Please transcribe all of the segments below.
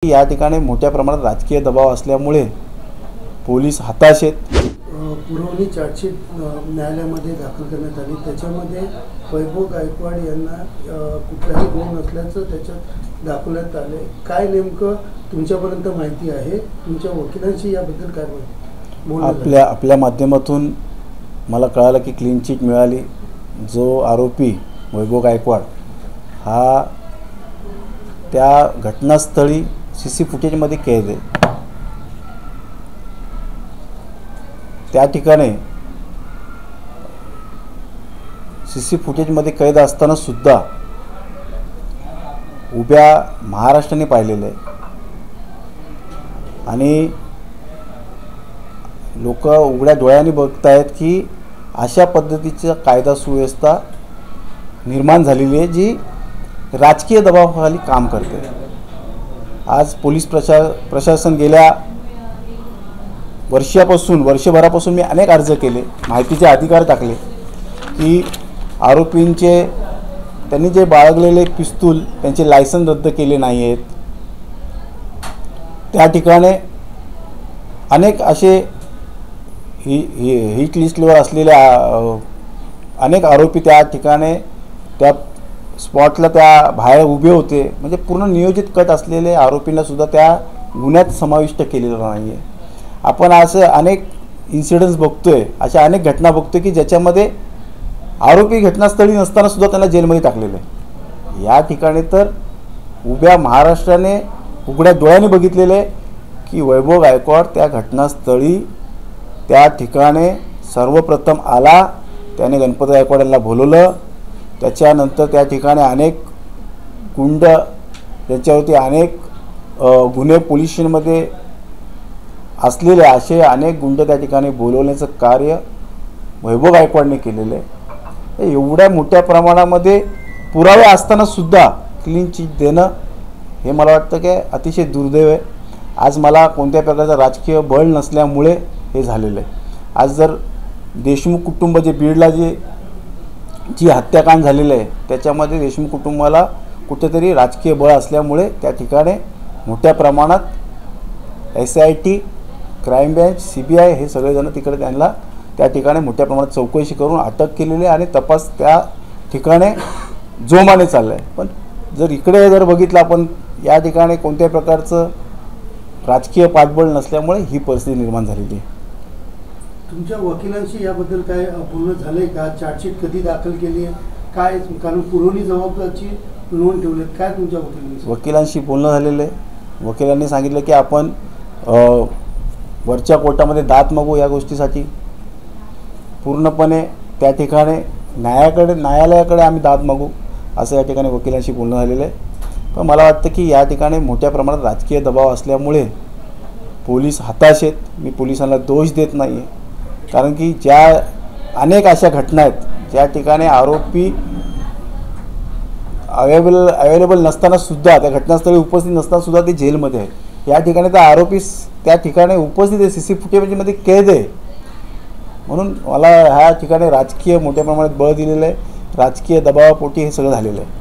या ठिकाणी मोठ्या प्रमाणात राजकीय दबाव असल्यामुळे पोलीस हताश आहेत। पुरवणी चार्जशीट न्यायालयामध्ये दाखल करण्यात आली। त्याच्यामध्ये वैभव गायकवाड यांना कुठलाही गुण नसल्याचं त्याच्यात दाखवण्यात आले। काय नेमकं तुमच्यापर्यंत माहिती आहे? तुमच्या वकिलांशी याबद्दल काय बोलणं? आपल्या माध्यमातून मला कळालं की क्लीन चिट मिळाली। जो आरोपी वैभव गायकवाड हा त्या घटनास्थळी सीसी फुटेजमध्ये कैद आहे। त्या ठिकाणी सीसी फुटेजमध्ये कैद असताना सुद्धा उभ्या महाराष्ट्राने पाहिलेलं आहे आणि लोक उघड्या डोळ्यांनी बघतायत की अशा पद्धतीची कायदा सुव्यवस्था निर्माण झालेली आहे जी राजकीय दबावाखाली काम करते। आज पोलीस प्रशासन गेल्या वर्षभरापासून मी अनेक अर्ज केले, माहितीचे अधिकार टाकले की आरोपींचे त्यांनी जे बाळगलेले पिस्तूल त्यांचे लायसन रद्द केले नाही आहेत। त्या ठिकाणी अनेक असे हिट लिस्टवर असलेले अनेक आरोपी त्या ठिकाणी त्या स्पॉटला त्या बाहेर उभे होते। म्हणजे पूर्ण नियोजित कट असलेले आरोपींना सुद्धा त्या गुन्ह्यात समाविष्ट केलेलं नाही आहे। आपण असं अनेक इन्सिडेंट्स बघतोय, अशा अनेक घटना बघतोय की ज्याच्यामध्ये आरोपी घटनास्थळी नसताना सुद्धा त्यांना जेलमध्ये टाकलेलं आहे। या ठिकाणी तर उभ्या महाराष्ट्राने उघड्या डोळ्याने बघितलेलं आहे की वैभव गायकवाड त्या घटनास्थळी त्या ठिकाणी सर्वप्रथम आला, त्याने गणपत गायकवाड यांना बोलवलं। त्याच्यानंतर त्या ठिकाणी अनेक गुंड त्याच्यावरती अनेक गुन्हे पोलीस स्टेशनमध्ये असलेले असे अनेक गुंड त्या ठिकाणी बोलवण्याचं कार्य वैभव गायकवाडने केलेलं आहे। एवढ्या मोठ्या प्रमाणामध्ये पुरावे असताना सुद्धा क्लीन चिट देणं हे मला वाटतं की अतिशय दुर्दैव आहे। आज मला कोणत्या प्रकारचं राजकीय बळ नसल्यामुळे हे झालेलं आहे। आज जर देशमुख कुटुंब जे बीडला जी हत्याकांड झालेलं आहे त्याच्यामध्ये देशमुख कुटुंबाला कुठेतरी राजकीय बळ असल्यामुळे त्या ठिकाणी मोठ्या प्रमाणात SIT, क्राईम ब्रँच, CBI हे सगळेजण तिकडे त्यांना त्या ठिकाणी मोठ्या प्रमाणात चौकशी करून अटक केलेली आहे आणि तपास त्या ठिकाणी जोमाने चालला आहे। पण जर इकडे जर बघितलं आपण या ठिकाणी कोणत्या प्रकारचं राजकीय पाठबळ नसल्यामुळे ही परिस्थिती निर्माण झालेली आहे। तुमच्या वकिलांशी याबद्दल काय बोलणं झालंय का? चार्जशीट कधी दाखल केली आहे काय? कारण पुरवणी जबाबदारीची नोंद ठेवली, काय तुमच्या वकिलांशी बोलणं झालेलं आहे। वकिलांनी सांगितलं की आपण वरच्या कोर्टामध्ये दाद मागू या गोष्टीसाठी। पूर्णपणे त्या ठिकाणी न्यायालयाकडे आम्ही दाद मागू असं या ठिकाणी वकिलांशी बोलणं झालेलं आहे। पण मला वाटतं की या ठिकाणी मोठ्या प्रमाणात राजकीय दबाव असल्यामुळे पोलीस हताश आहेत। मी पोलिसांना दोष देत नाही आहे, कारण की ज्या अनेक अशा घटना आहेत ज्या ठिकाणी आरोपी अवेलेबल नसताना सुद्धा त्या घटनास्थळी उपस्थित नसताना सुद्धा ते जेलमध्ये आहे। या ठिकाणी तर आरोपी त्या ठिकाणी उपस्थित आहे, CC फुटेजमध्ये कैद आहे। म्हणून मला ह्या ठिकाणी राजकीय मोठ्या प्रमाणात बळ दिलेलं आहे, राजकीय दबावापोटी हे सगळं झालेलं आहे।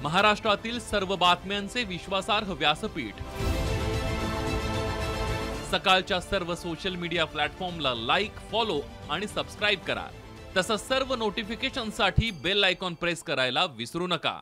महाराष्ट्रातील सर्व बातम्यांचे विश्वासार्ह व्यासपीठ, सकाळच्या सर्व सोशल मीडिया प्लॅटफॉर्मला लाईक, फॉलो आणि सबस्क्राईब करा। तसंच सर्व नोटिफिकेशनसाठी बेल आयकॉन प्रेस करायला विसरू नका।